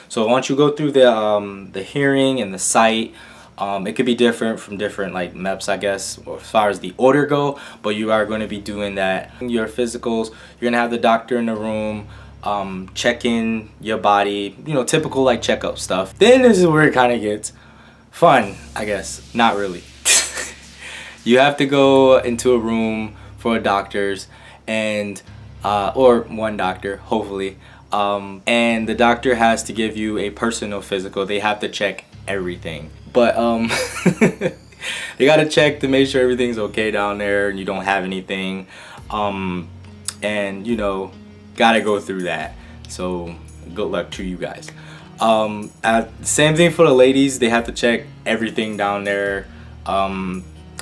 So once you go through the hearing and the sight, it could be different from different like MEPS, I guess, or as far as the order go, but you are going to be doing that. Your physicals, you're gonna have the doctor in the room, checking your body, you know, typical like checkup stuff. Then this is where it kind of gets fun, I guess. Not really. You have to go into a room for doctors and or one doctor, hopefully, and the doctor has to give you a personal physical. They have to check everything, but they gotta check to make sure everything's okay down there and you don't have anything, and you know, gotta go through that. So good luck to you guys. Same thing for the ladies. They have to check everything down there.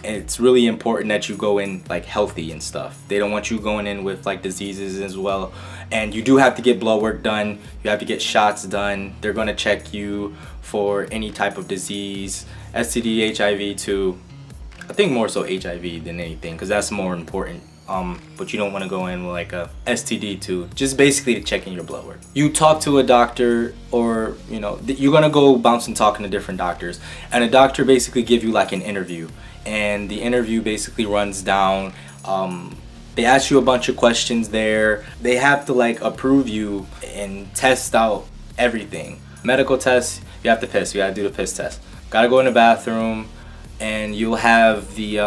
It's really important that you go in like healthy and stuff. They don't want you going in with like diseases as well. And you do have to get blood work done. You have to get shots done. They're going to check you for any type of disease, STD, HIV too. I think more so HIV than anything, because that's more important. But you don't want to go in with like a STD too. Just basically checking your blood work. You talk to a doctor, or you know, you're gonna go bouncing talking to different doctors, and a doctor basically give you like an interview, and the interview basically runs down. They ask you a bunch of questions there. They have to like approve you and test out everything. Medical tests, you have to piss. You gotta do the piss test. Gotta go in the bathroom, and you'll have the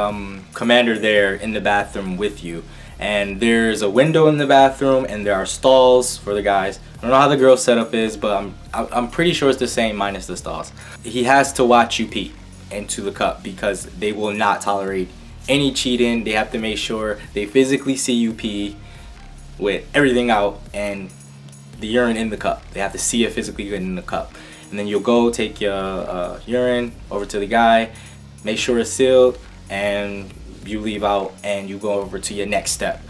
commander there in the bathroom with you. And there's a window in the bathroom, and there are stalls for the guys. I don't know how the girl setup is, but I'm pretty sure it's the same minus the stalls. He has to watch you pee into the cup because they will not tolerate any cheating. They have to make sure they physically see you pee with everything out and the urine in the cup. They have to see it physically get in the cup. And then you'll go take your urine over to the guy, make sure it's sealed, and you leave out and you go over to your next step.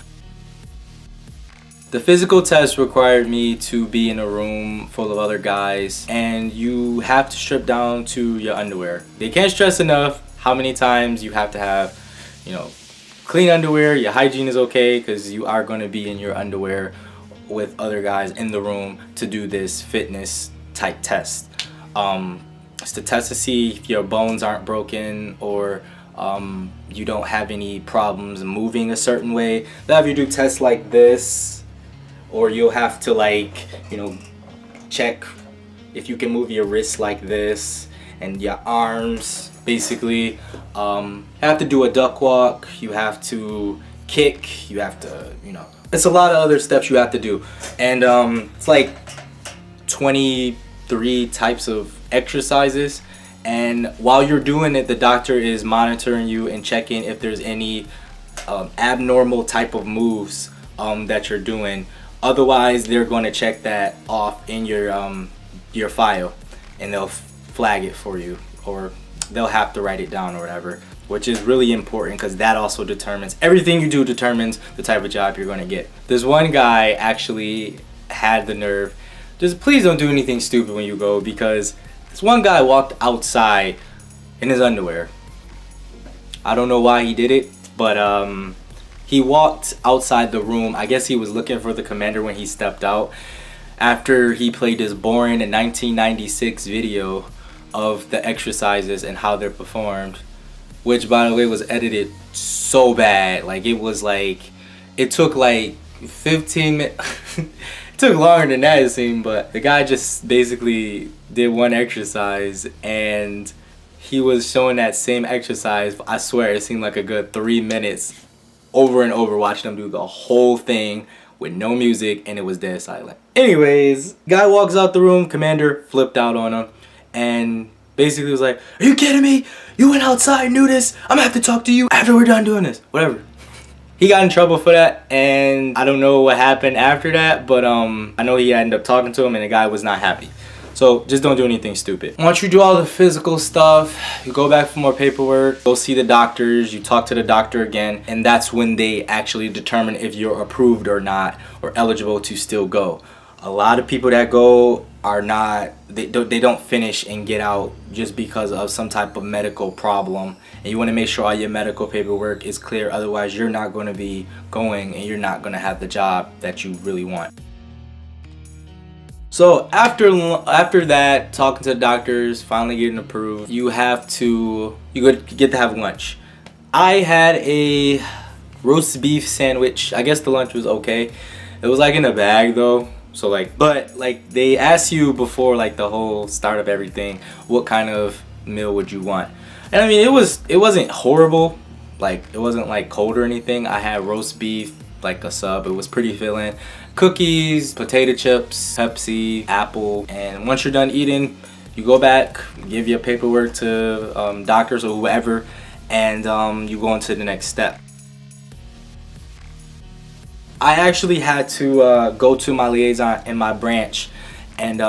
The physical test required me to be in a room full of other guys, and you have to strip down to your underwear. They can't stress enough how many times you have to have, you know, clean underwear. Your hygiene is okay because you are going to be in your underwear with other guys in the room to do this fitness type test. It's to test to see if your bones aren't broken, or you don't have any problems moving a certain way. They'll have you do tests like this, or you'll have to like, you know, check if you can move your wrists like this and your arms. Basically, you have to do a duck walk. You have to kick. You have to, you know, it's a lot of other steps you have to do, and it's like 23 types of exercises. And while you're doing it, the doctor is monitoring you and checking if there's any abnormal type of moves that you're doing. Otherwise, they're going to check that off in your file, and they'll flag it for you, or they'll have to write it down or whatever, which is really important because that also determines everything you do, determines the type of job you're going to get. This one guy actually had the nerve, just please don't do anything stupid when you go, because this one guy walked outside in his underwear. I don't know why he did it, but he walked outside the room. I guess he was looking for the commander when he stepped out after he played this boring 1996 video of the exercises and how they're performed, which by the way was edited so bad. Like it was like, it took like 15 minutes. It took longer than that, it seemed, but the guy just basically did one exercise and he was showing that same exercise. I swear it seemed like a good 3 minutes over and over, watching him do the whole thing with no music, and it was dead silent. Anyways, guy walks out the room, commander flipped out on him and basically was like, "Are you kidding me? You went outside and knew this? I'm gonna have to talk to you after we're done doing this." Whatever. He got in trouble for that, and I don't know what happened after that, but I know he ended up talking to him and the guy was not happy. So just don't do anything stupid. Once you do all the physical stuff, you go back for more paperwork, go see the doctors, you talk to the doctor again, and that's when they actually determine if you're approved or not, or eligible to still go. A lot of people that go are not, they don't finish and get out just because of some type of medical problem, and you want to make sure all your medical paperwork is clear, otherwise you're not going to be going and you're not going to have the job that you really want. So after that, talking to the doctors, finally getting approved, you get to have lunch. I had a roast beef sandwich. I guess the lunch was okay. It was like in a bag though. So like, but like they ask you before like the whole start of everything, what kind of meal would you want? And I mean, it wasn't horrible. Like it wasn't like cold or anything. I had roast beef, like a sub. It was pretty filling. Cookies, potato chips, Pepsi, apple, and once you're done eating, you go back, give your paperwork to doctors or whoever, and you go on to the next step. I actually had to go to my liaison in my branch, and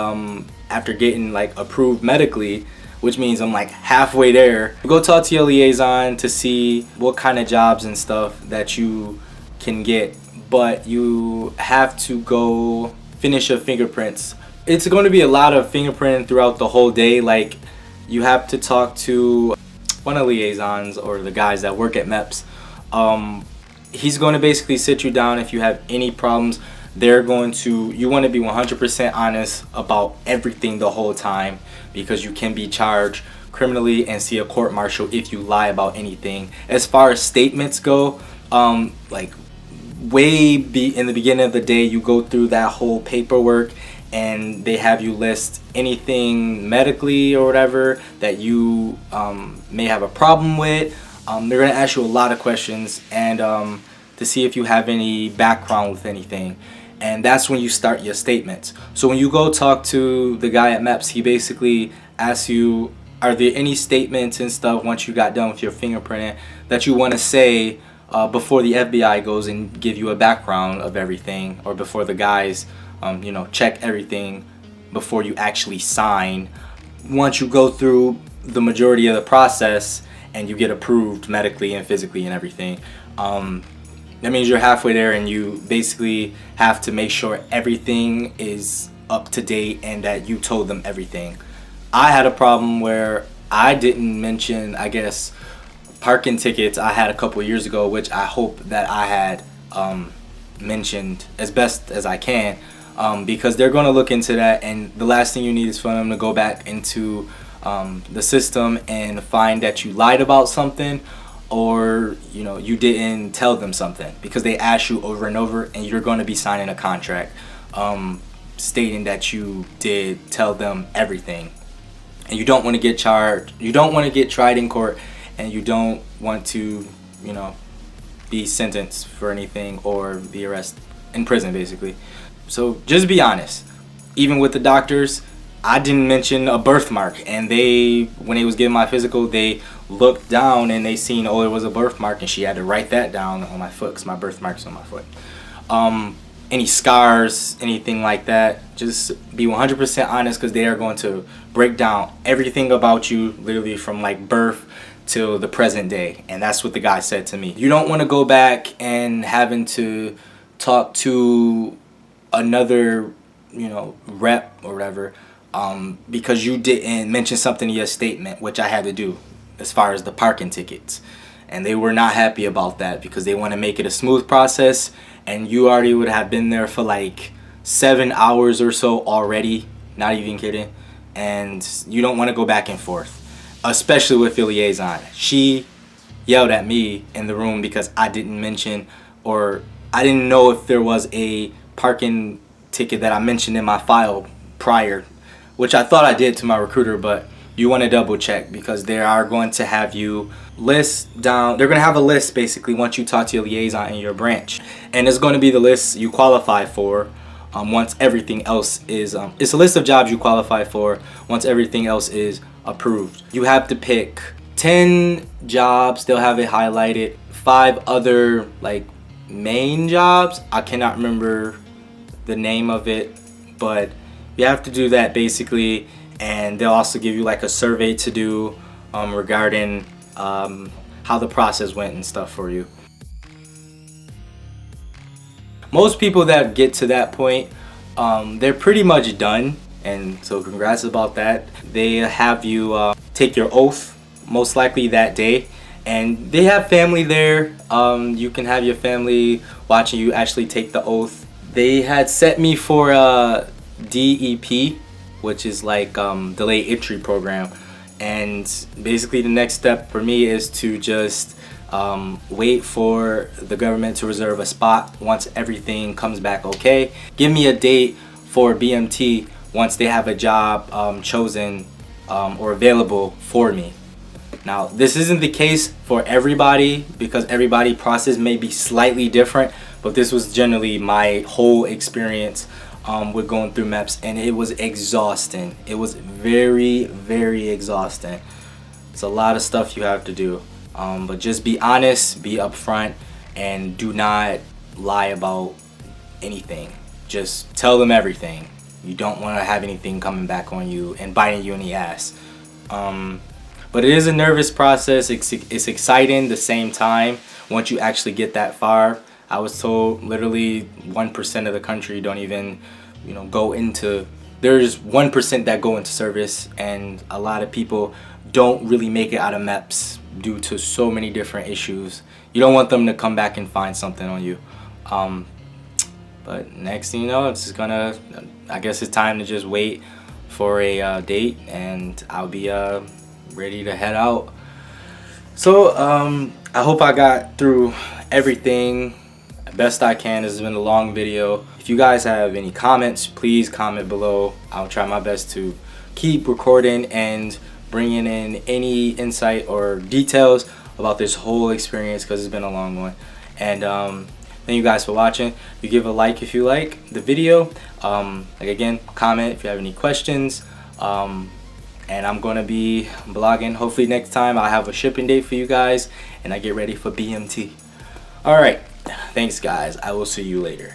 after getting like approved medically, which means I'm like halfway there, go talk to your liaison to see what kind of jobs and stuff that you can get. But you have to go finish your fingerprints. It's going to be a lot of fingerprinting throughout the whole day. Like you have to talk to one of the liaisons or the guys that work at MEPS. He's going to basically sit you down if you have any problems. You want to be 100% honest about everything the whole time, because you can be charged criminally and see a court martial if you lie about anything. As far as statements go, like in the beginning of the day, you go through that whole paperwork and they have you list anything medically or whatever that you may have a problem with. They're going to ask you a lot of questions and to see if you have any background with anything, and that's when you start your statements. So when you go talk to the guy at MEPS, he basically asks you, are there any statements and stuff once you got done with your fingerprinting that you want to say before the FBI goes and give you a background of everything, or before the guys check everything before you actually sign. Once you go through the majority of the process and you get approved medically and physically and everything, that means you're halfway there, and you basically have to make sure everything is up to date and that you told them everything. I had a problem where I didn't mention, I guess, parking tickets I had a couple years ago, which I hope that I had mentioned as best as I can, because they're going to look into that, and the last thing you need is for them to go back into the system and find that you lied about something, or you didn't tell them something, because they ask you over and over, and you're going to be signing a contract stating that you did tell them everything. And you don't want to get charged, you don't want to get tried in court, and you don't want to be sentenced for anything or be arrested in prison basically. So just be honest. Even with the doctors, I didn't mention a birthmark, and when they was giving my physical, they looked down and they seen, oh, it was a birthmark, and she had to write that down on my foot because my birthmark's on my foot. Any scars, anything like that, just be 100% honest, because they are going to break down everything about you, literally from like birth till the present day. And that's what the guy said to me. You don't want to go back and having to talk to another rep or whatever, because you didn't mention something in your statement, which I had to do as far as the parking tickets. And they were not happy about that, because they want to make it a smooth process, and you already would have been there for like 7 hours or so already, not even kidding, and you don't want to go back and forth, especially with your liaison. She yelled at me in the room because I didn't mention, or I didn't know if there was a parking ticket that I mentioned in my file prior, which I thought I did to my recruiter, but you want to double check, because they are going to have you list down. They're going to have a list basically once you talk to your liaison in your branch, and it's going to be the list you qualify for once everything else is it's a list of jobs you qualify for once everything else is approved. You have to pick 10 jobs, they'll have it highlighted, 5 other like main jobs. I cannot remember the name of it, but you have to do that basically, and they'll also give you like a survey to do regarding how the process went and stuff for you. Most people that get to that point, they're pretty much done, and so congrats about that. They have you take your oath most likely that day, and they have family there. You can have your family watching you actually take the oath. They had set me for DEP, which is like delayed entry program. And basically the next step for me is to just wait for the government to reserve a spot once everything comes back okay. Give me a date for BMT once they have a job chosen or available for me. Now, this isn't the case for everybody because everybody's process may be slightly different, but this was generally my whole experience with going through MEPS, and it was exhausting. It was very, very exhausting. It's a lot of stuff you have to do, but just be honest, be upfront, and do not lie about anything. Just tell them everything. You don't want to have anything coming back on you and biting you in the ass. But it is a nervous process. It's exciting at the same time once you actually get that far. I was told literally 1% of the country don't even, go into, there's 1% that go into service, and a lot of people don't really make it out of MEPS due to so many different issues. You don't want them to come back and find something on you. But next thing you know, it's just gonna, I guess it's time to just wait for a date, and I'll be ready to head out. So I hope I got through everything best I can. This has been a long video. If you guys have any comments, please comment below. I'll try my best to keep recording and bringing in any insight or details about this whole experience because it's been a long one. And thank you guys for watching. You give a like if you like the video. Again, comment if you have any questions. And I'm gonna be blogging. Hopefully next time I'll have a shipping date for you guys and I get ready for BMT. Alright, thanks guys. I will see you later.